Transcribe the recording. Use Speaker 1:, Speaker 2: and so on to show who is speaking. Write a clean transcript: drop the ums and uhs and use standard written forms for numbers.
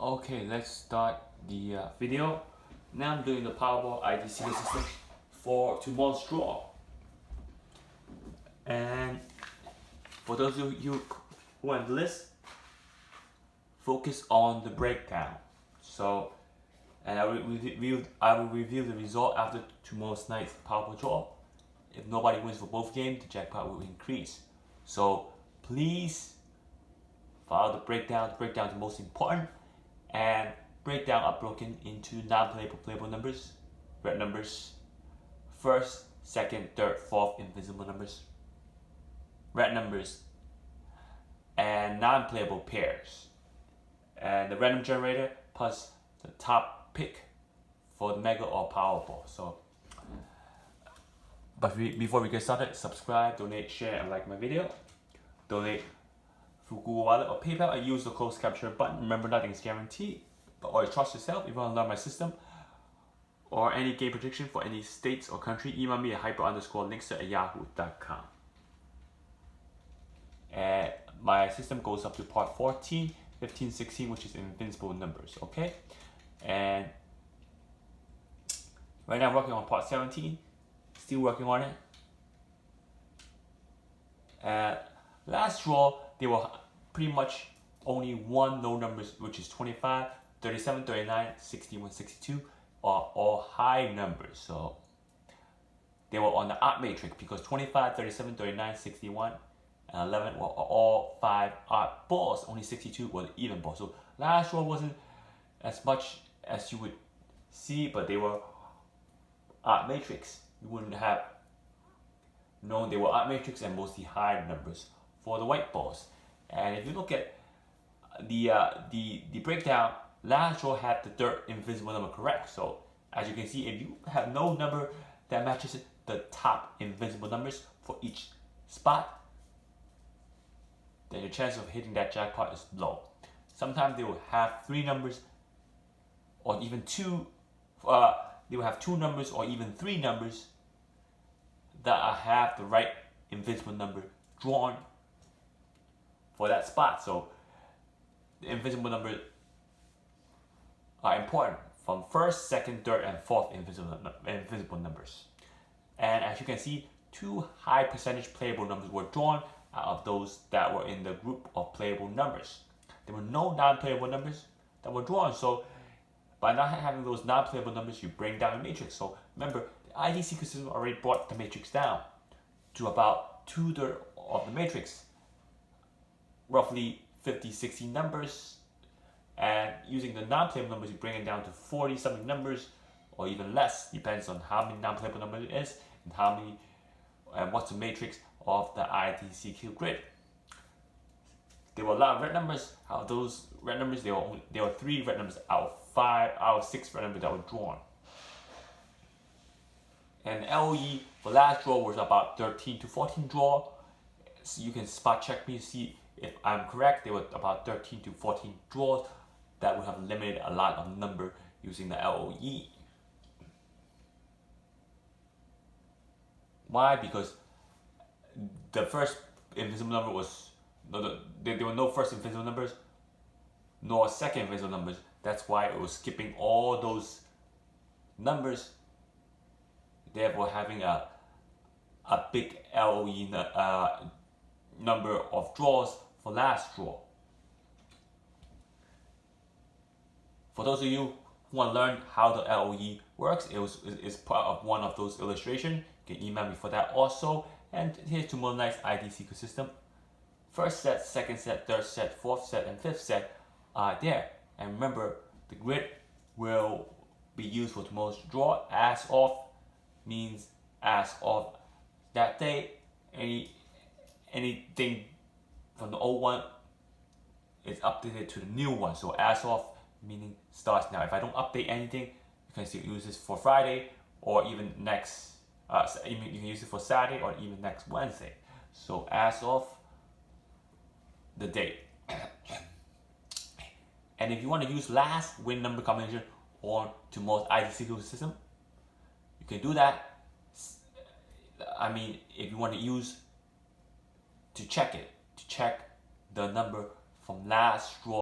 Speaker 1: Okay, let's start the video. Now I'm doing the Powerball IDC system for tomorrow's draw. And for those of you who are on the list, focus on the breakdown. So, and I will reveal the result after tomorrow's night's Powerball draw. If nobody wins for both games, the jackpot will increase. So please follow the breakdown. The breakdown is the most important. And breakdown are broken into non-playable, playable numbers, red numbers, first, second, third, fourth, invisible numbers, red numbers, and non-playable pairs. And the random generator plus the top pick for the Mega or Powerball. So, but before we get started, subscribe, donate, share, and like my video. Donate through Google Wallet or PayPal. I use the closed capture button. Remember, nothing is guaranteed, but always trust yourself. If you want to learn my system or any game prediction for any states or country, email me at hyper_Dster@yahoo.com. And my system goes up to part 14, 15, 16, which is invincible numbers, okay? And right now I'm working on part 17, still working on it. Last draw, there were pretty much only one low numbers, which is 25, 37, 39, 61, 62, are all high numbers. So they were on the odd matrix because 25, 37, 39, 61, and 11 were all 5 odd balls. Only 62 was even ball. So last draw wasn't as much as you would see, but they were odd matrix. You wouldn't have known they were odd matrix and mostly high numbers for the white balls. And if you look at the breakdown, last draw had the third invisible number correct. So as you can see, if you have no number that matches the top invisible numbers for each spot, then your chance of hitting that jackpot is low. Sometimes they will have 3 numbers or even 2. They will have 2 numbers or even 3 numbers that have the right invisible number drawn for that spot. So the invisible numbers are important from first, second, third, and fourth invisible numbers. And as you can see, 2 high percentage playable numbers were drawn out of those that were in the group of playable numbers. There were no non-playable numbers that were drawn. So by not having those non-playable numbers, you bring down the matrix. So remember, the IDC system already brought the matrix down to about 2/3 of the matrix, roughly 50, 60 numbers. And using the non-playable numbers, you bring it down to 40 something numbers, or even less, depends on how many non-playable numbers it is and how many and what's the matrix of the IDCQ grid. There were a lot of red numbers. Out of those red numbers, there were 3 red numbers out of 6 red numbers that were drawn. And LOE for last draw was about 13 to 14 draw. So you can spot check me to see if I'm correct. There were about 13 to 14 draws that would have limited a lot of number using the LOE. Why? Because the first invisible number was there were no first invisible numbers nor second invisible numbers. That's why it was skipping all those numbers, therefore having a big LOE number of draws for last draw. For those of you who want to learn how the LOE works, it's part of one of those illustrations. You can email me for that also. And here's tomorrow night's IDC system. First set, second set, third set, fourth set, and fifth set are there. And remember, the grid will be used for tomorrow's draw. As of means as of that day. Anything from the old one is updated to the new one. So as of meaning starts now. If I don't update anything, you can still use this for Friday or even next. You can use it for Saturday or even next Wednesday. So as of the date. And if you want to use last win number combination on tomorrow's IDC system, you can do that. I mean, if you want to use to check the number from last draw